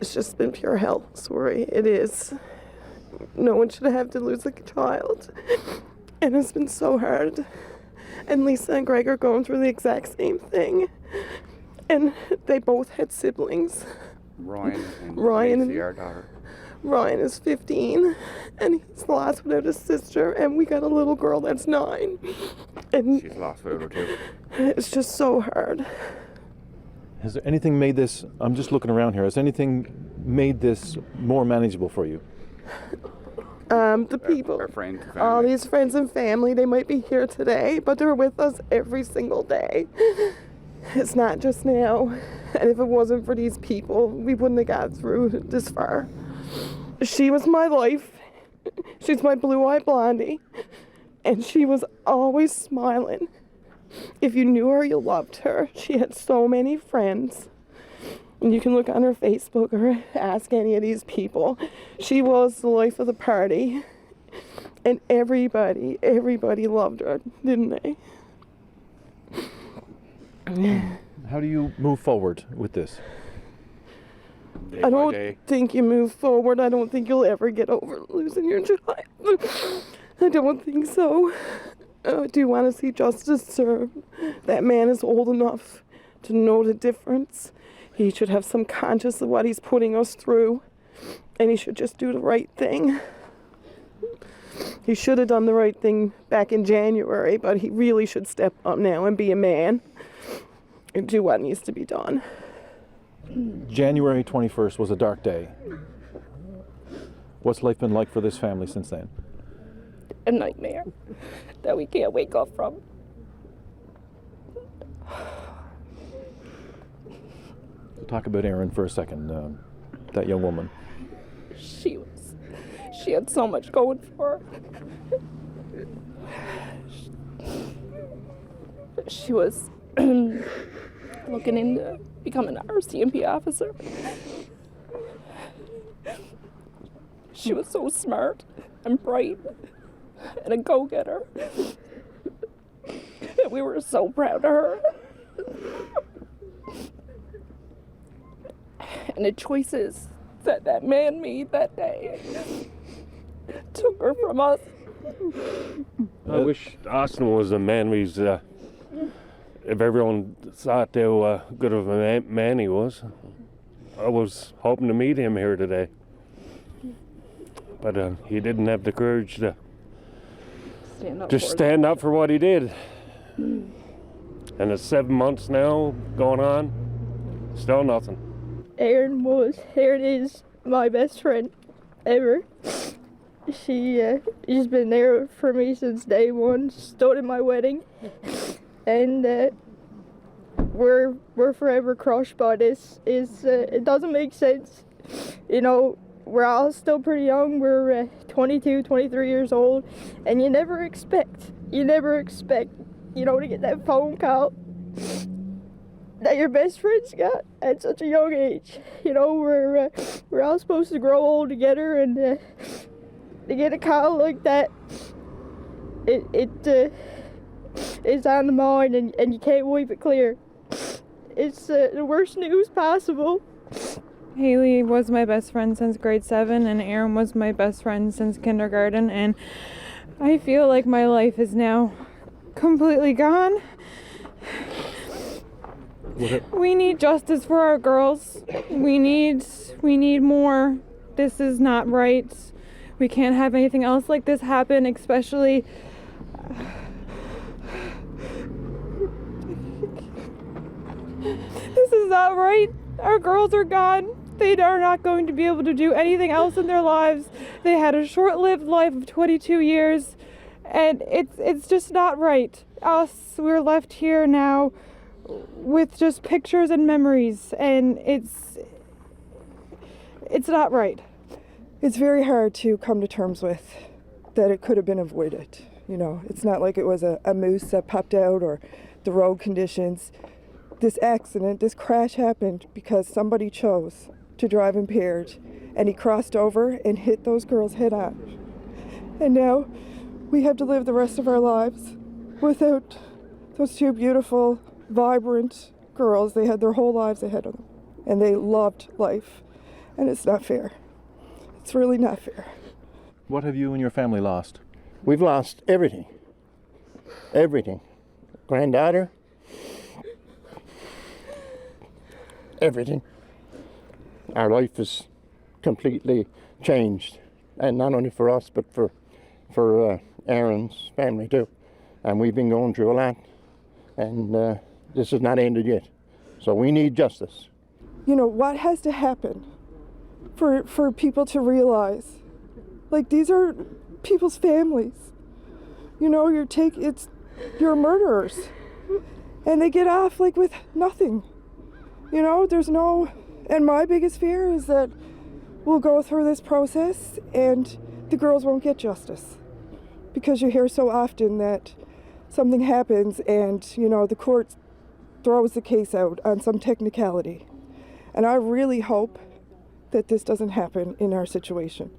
It's just been pure hell, sorry, it is. No one should have to lose a child. And it's been so hard. And Lisa and Greg are going through the exact same thing. And they both had siblings. Ryan and Lacey, our daughter. Ryan is 15, and he's the last without his sister, and we got a little girl that's 9. And she's lost without her too. It's just so hard. Has there anything made this, I'm just looking around here, has anything made this more manageable for you? The people, our friends and all family. these friends and family, they might be here today, but they're with us every single day. It's not just now. And if it wasn't for these people, we wouldn't have got through this far. She was my life. She's my blue-eyed blondie. And she was always smiling. If you knew her, you loved her. She had so many friends. And you can look on her Facebook or ask any of these people. She was the life of the party. And everybody loved her, didn't they? How do you move forward with this? Day I by don't day. think you move forward. I don't think you'll ever get over losing your child. I don't think so. I do want to see justice served. That man is old enough to know the difference. He should have some conscience of what he's putting us through. And he should just do the right thing. He should have done the right thing back in January, but he really should step up now and be a man and do what needs to be done. January 21st was a dark day. What's life been like for this family since then? A nightmare that we can't wake up from. Talk about Erin for a second, that young woman. She had so much going for her. She was looking into becoming an RCMP officer. She was so smart and bright and a go-getter. And we were so proud of her. And the choices that man made that day took her from us. I wish Austin was a man who's, if everyone thought how good of a man he was. I was hoping to meet him here today. But he didn't have the courage to stand up for what he did. And it's 7 months now going on, still nothing. Erin is my best friend ever. She's been there for me since day one, stood at my wedding, and we're forever crushed by this. It doesn't make sense. You know, we're all still pretty young. We're 22, 23 years old, and you never expect, you know, to get that phone call that your best friends got at such a young age. You know, we're all supposed to grow old together, and to get a call like that, it's on the mind, and you can't wipe it clear. It's the worst news possible. Haley was my best friend since grade 7, and Erin was my best friend since kindergarten, and I feel like my life is now completely gone. We need justice for our girls. We need more. This is not right. We can't have anything else like this happen, especially this is not right. Our girls are gone. They are not going to be able to do anything else in their lives. They had a short-lived life of 22 years, and it's just not right. We're left here now with just pictures and memories, and it's not right. It's very hard to come to terms with that it could have been avoided. You know, it's not like it was a moose that popped out or the road conditions. This accident, this crash happened because somebody chose to drive impaired, and he crossed over and hit those girls head on. And now we have to live the rest of our lives without those two beautiful, vibrant girls. They had their whole lives ahead of them, and they loved life. And it's not fair. It's really not fair. What have you and your family lost? We've lost everything. Everything. Granddaughter. Everything. Our life is completely changed. And not only for us, but for Erin's family too. And we've been going through a lot. And this is not ended yet. So we need justice. You know, what has to happen for people to realize, like, these are people's families. You know, you're murderers. And they get off, like, with nothing. You know, and my biggest fear is that we'll go through this process and the girls won't get justice. Because you hear so often that something happens and, you know, the court throws the case out on some technicality. And I really hope that this doesn't happen in our situation.